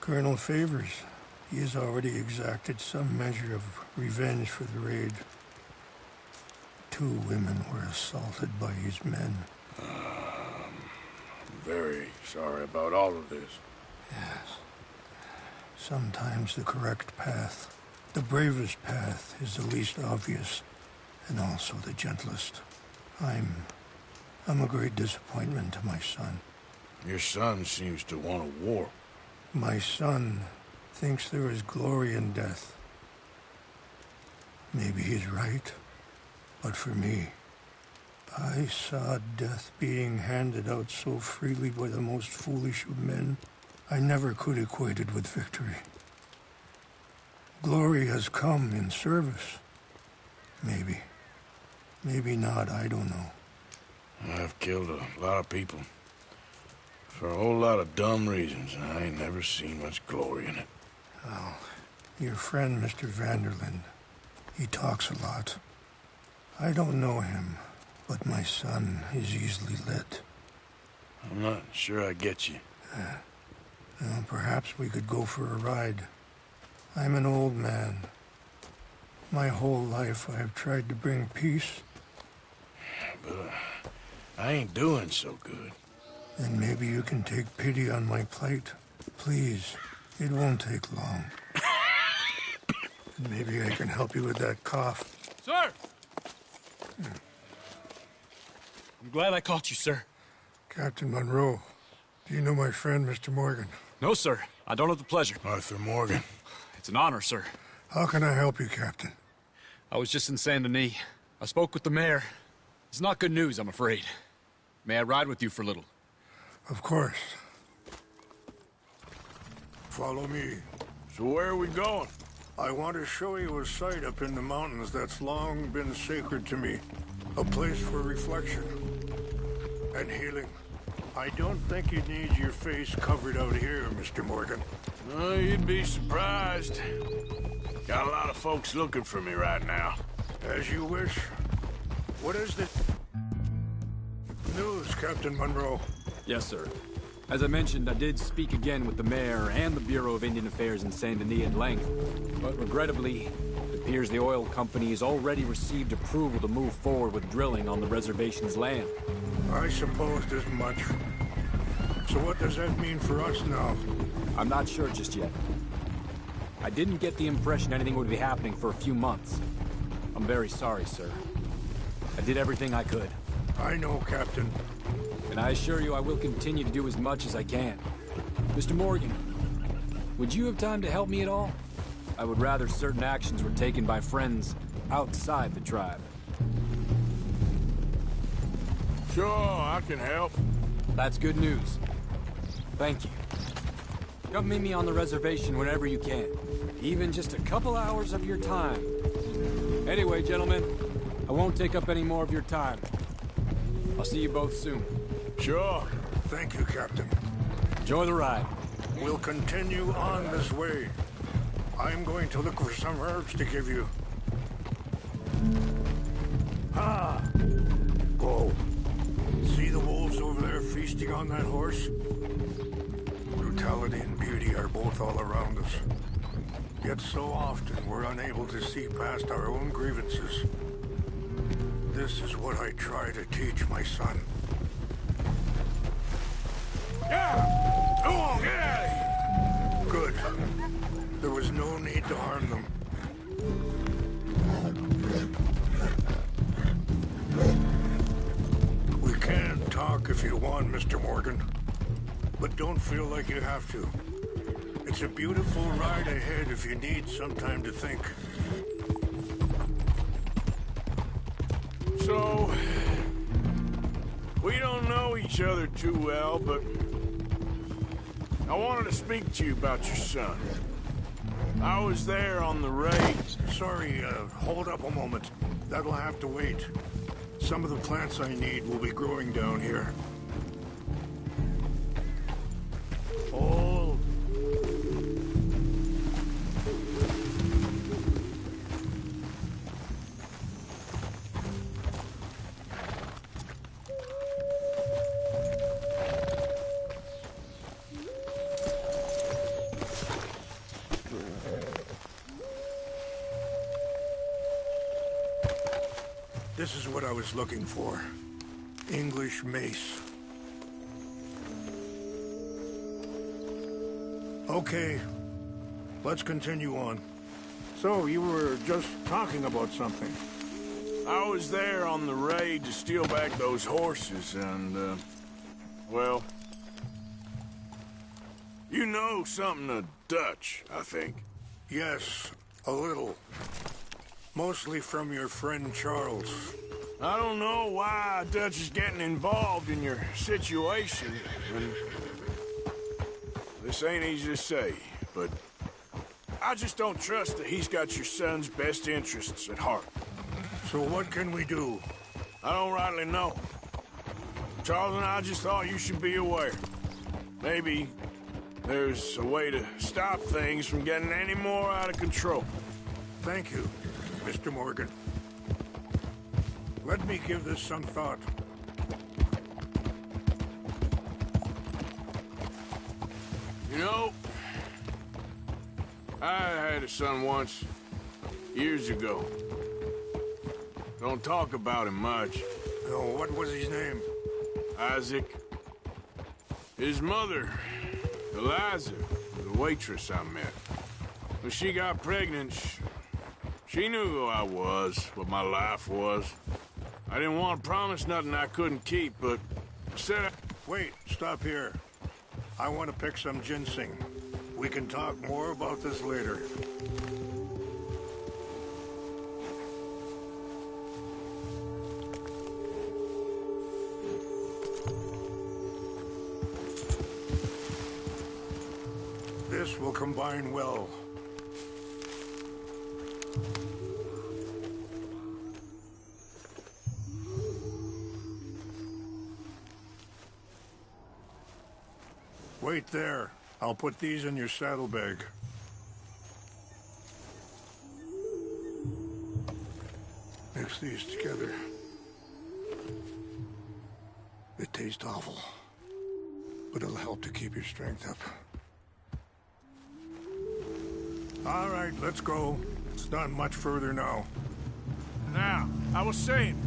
Colonel Favors. He has already exacted some measure of revenge for the raid. 2 women were assaulted by his men. I'm very sorry about all of this. Yes. Sometimes the correct path, the bravest path, is the least obvious. and also the gentlest. I'm a great disappointment to my son. Your son seems to want a war. My son thinks there is glory in death. Maybe he's right, but for me, I saw death being handed out so freely by the most foolish of men, I never could equate it with victory. Glory has come in service. Maybe. Maybe not, I don't know. I've killed a lot of people. For a whole lot of dumb reasons, and I ain't never seen much glory in it. Oh, your friend, Mr. Vanderlyn, he talks a lot. I don't know him, but my son is easily led. I'm not sure I get you. Well, perhaps we could go for a ride. I'm an old man. My whole life I have tried to bring peace. But I ain't doing so good. Then maybe you can take pity on my plight. Please, it won't take long. And maybe I can help you with that cough. Sir! I'm glad I caught you, sir. Captain Monroe, do you know my friend, Mr. Morgan? No, sir. I don't have the pleasure. Arthur Morgan. It's an honor, sir. How can I help you, Captain? I was just in Saint Denis. I spoke with the mayor. It's not good news, I'm afraid. May I ride with you for a little? Of course. Follow me. So where are we going? I want to show you a site up in the mountains that's long been sacred to me. A place for reflection and healing. I don't think you need your face covered out here, Mr. Morgan. Oh, you'd be surprised. Got a lot of folks looking for me right now. As you wish. What is the news, Captain Monroe? Yes, sir. As I mentioned, I did speak again with the mayor and the Bureau of Indian Affairs in Saint Denis at length. But regrettably, it appears the oil company has already received approval to move forward with drilling on the reservation's land. I supposed as much. So what does that mean for us now? I'm not sure just yet. I didn't get the impression anything would be happening for a few months. I'm very sorry, sir. I did everything I could. I know, Captain. And I assure you I will continue to do as much as I can. Mr. Morgan, would you have time to help me at all? I would rather certain actions were taken by friends outside the tribe. Sure, I can help. That's good news. Thank you. Come meet me on the reservation whenever you can. Even just a couple hours of your time. Anyway, gentlemen, I won't take up any more of your time. I'll see you both soon. Sure. Thank you, Captain. Enjoy the ride. We'll continue on this way. I'm going to look for some herbs to give you. Ah! Whoa. See the wolves over there feasting on that horse? Brutality and beauty are both all around us. Yet so often we're unable to see past our own grievances. This is what I try to teach my son. Yeah! Go on, get out of here! Good. There was no need to harm them. We can talk if you want, Mr. Morgan. But don't feel like you have to. It's a beautiful ride ahead if you need some time to think. So, we don't know each other too well, but I wanted to speak to you about your son. I was there on the raid. Sorry, hold up a moment. That'll have to wait. Some of the plants I need will be growing down here. Hold. This is what I was looking for. English mace. Okay, let's continue on. So, you were just talking about something. I was there on the raid to steal back those horses, and, well... You know something of Dutch, I think. Yes, a little. Mostly from your friend Charles. I don't know why Dutch is getting involved in your situation, and... This ain't easy to say, but... I just don't trust that he's got your son's best interests at heart. So what can we do? I don't rightly know. Charles and I just thought you should be aware. Maybe there's a way to stop things from getting any more out of control. Thank you, Mr. Morgan. Let me give this some thought. You know, I had a son once, years ago. Don't talk about him much. Oh, what was his name? Isaac. His mother, Eliza, the waitress I met. When she got pregnant, she knew who I was, what my life was. I didn't want to promise nothing I couldn't keep, but I said... Wait, stop here. I want to pick some ginseng. We can talk more about this later. This will combine well. Wait there. I'll put these in your saddlebag. Mix these together. It tastes awful, but it'll help to keep your strength up. All right, let's go. It's not much further now. Now, I was saying,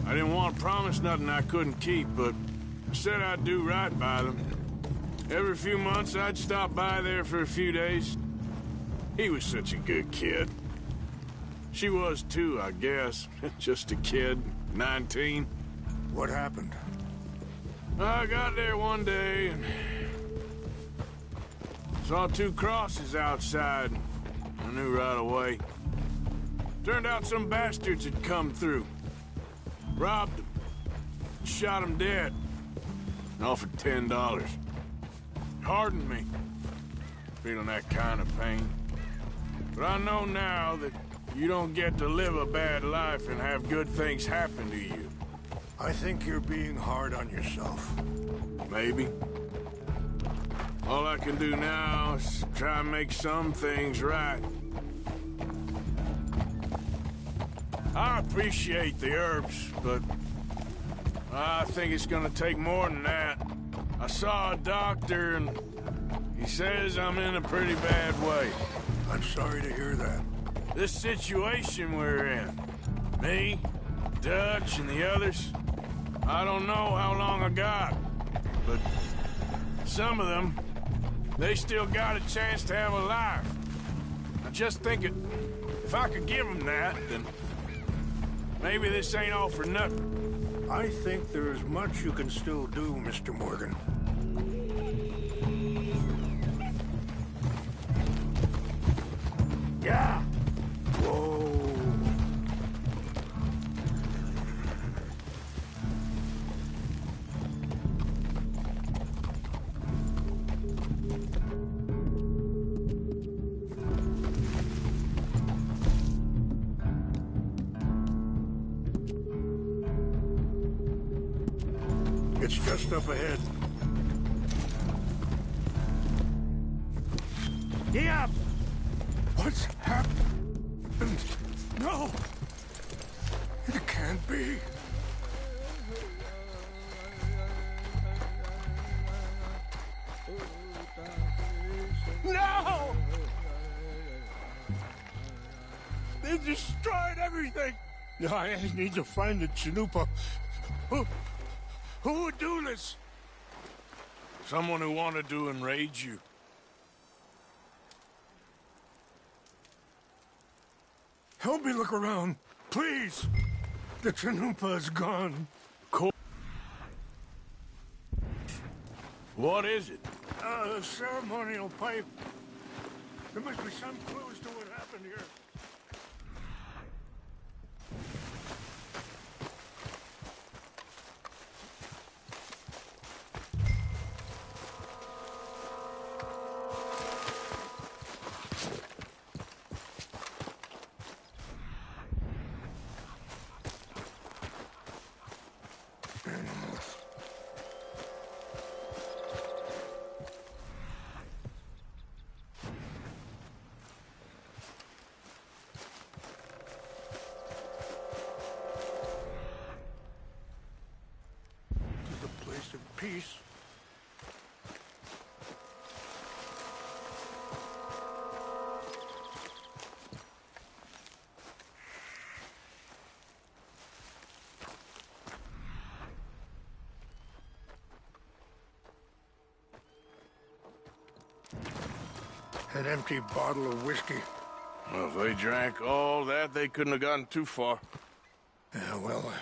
I didn't want to promise nothing I couldn't keep, but I said I'd do right by them. Every few months, I'd stop by there for a few days. He was such a good kid. She was too, I guess. Just a kid, 19. What happened? I got there one day and saw two crosses outside. I knew right away. Turned out some bastards had come through. Robbed them. Shot them dead. And offered $10. Hardened me. Feeling that kind of pain. But I know now that you don't get to live a bad life and have good things happen to you. I think you're being hard on yourself. Maybe. All I can do now is try and make some things right. I appreciate the herbs, but I think it's gonna take more than that. I saw a doctor and he says I'm in a pretty bad way. I'm sorry to hear that. This situation we're in, me, Dutch, and the others, I don't know how long I got, but some of them, they still got a chance to have a life. I just think if I could give them that, then maybe this ain't all for nothing. I think there is much you can still do, Mr. Morgan. Yeah! Whoa! It's just up ahead. Yeah! What's happened? No! It can't be. No! They destroyed everything! I need to find the Chalupa. Who would do this? Someone who wanted to enrage you. Help me look around. Please! The Chanupa is gone. What is it? A ceremonial pipe. There must be some clues to what happened here. Peace. An empty bottle of whiskey. Well, if they drank all that, they couldn't have gotten too far. Yeah, well,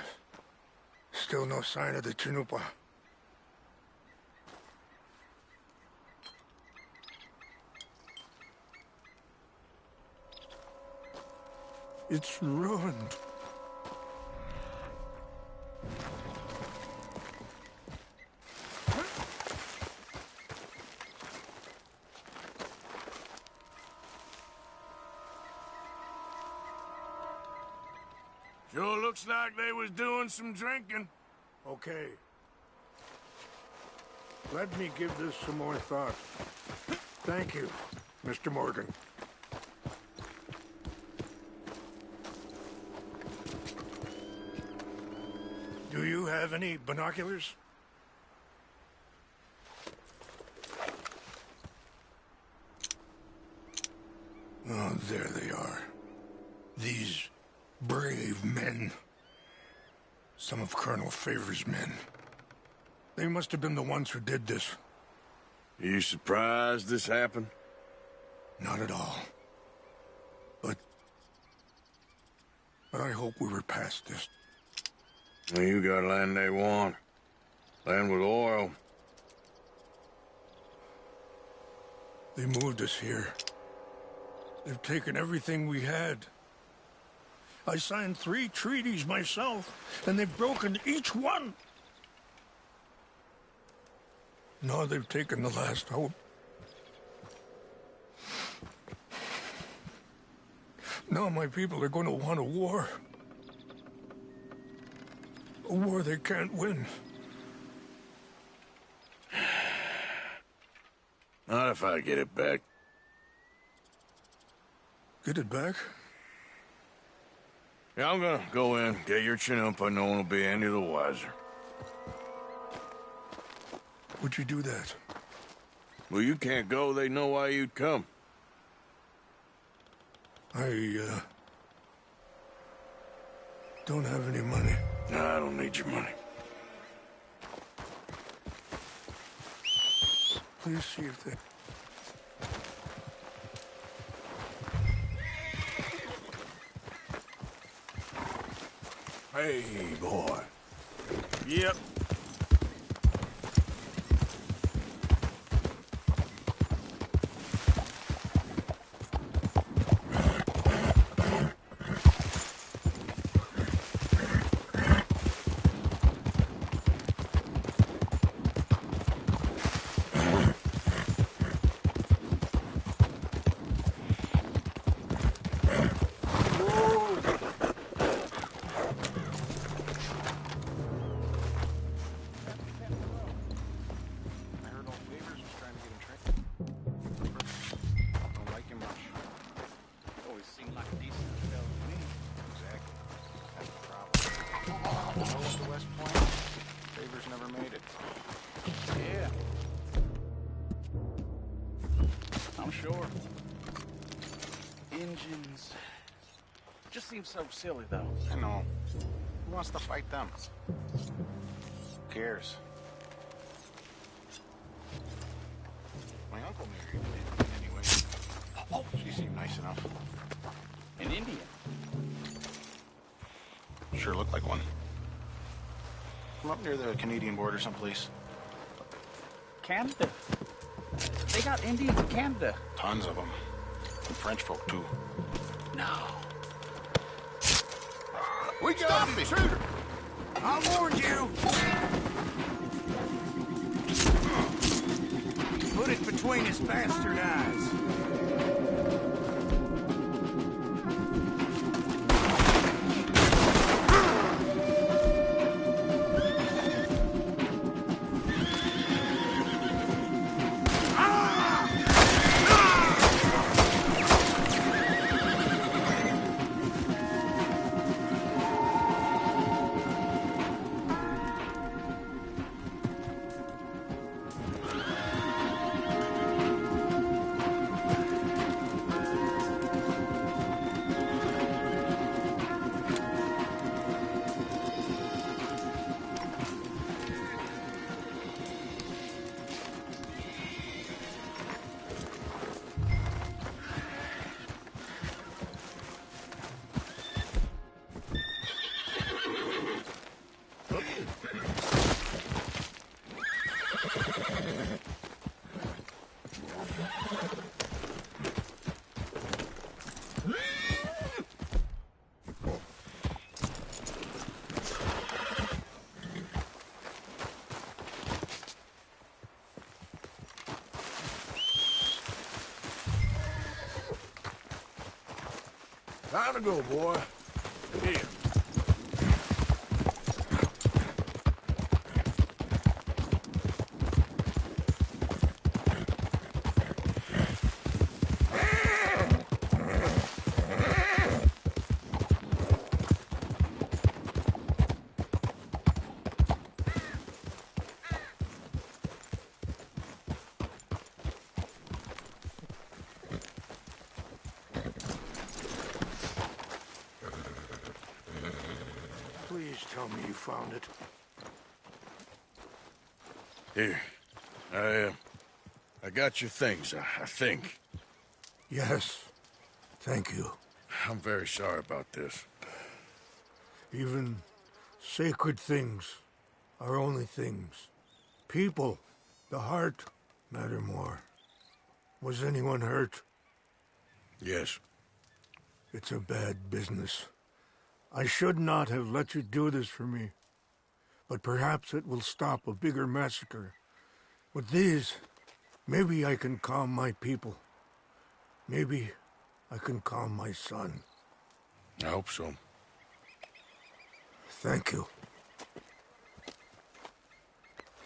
still no sign of the Chanupa. It's ruined. Sure looks like they was doing some drinking. Okay. Let me give this some more thought. Thank you, Mr. Morgan. Do you have any binoculars? Oh, there they are. These brave men. Some of Colonel Favor's men. They must have been the ones who did this. Are you surprised this happened? Not at all. But I hope we were past this. Well, you got land they want. Land with oil. They moved us here. They've taken everything we had. I signed 3 treaties myself, and they've broken each one. Now they've taken the last hope. Now my people are going to want a war. A war they can't win. Not if I get it back. Get it back? Yeah, I'm gonna go in, get your Chanupa, no one will be any the wiser. Would you do that? Well, you can't go, they know why you'd come. I, don't have any money. No, I don't need your money. Please see if they... Hey, boy. Yep. Sure. Engines. Just seems so silly, though. I know. Who wants to fight them? Who cares? My uncle married an Indian anyway. Oh, she seemed nice enough. An Indian? Sure looked like one. From up near the Canadian border someplace. Canada. They got Indians in Canada. Tons of them. And French folk, too. No. We got an intruder! I warned you! Put it between his bastard eyes. Time to go, boy. Here. Please tell me you found it. Here. I got your things, I think. Yes. Thank you. I'm very sorry about this. Even sacred things are only things. People, the heart, matter more. Was anyone hurt? Yes. It's a bad business. I should not have let you do this for me. But perhaps it will stop a bigger massacre. With these, maybe I can calm my people. Maybe I can calm my son. I hope so. Thank you.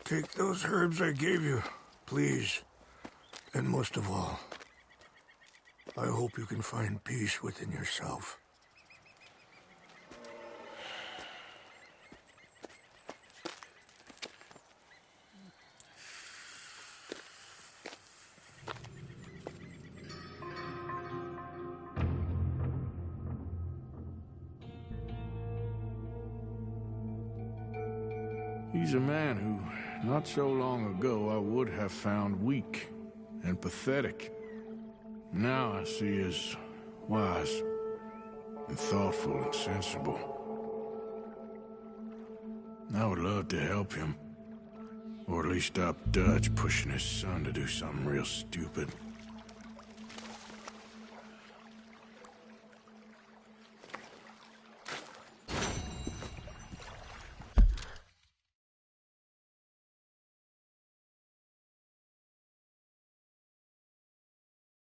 Take those herbs I gave you, please. And most of all, I hope you can find peace within yourself. He's a man who, not so long ago, I would have found weak and pathetic. Now I see as wise and thoughtful and sensible. I would love to help him, or at least stop Dutch pushing his son to do something real stupid.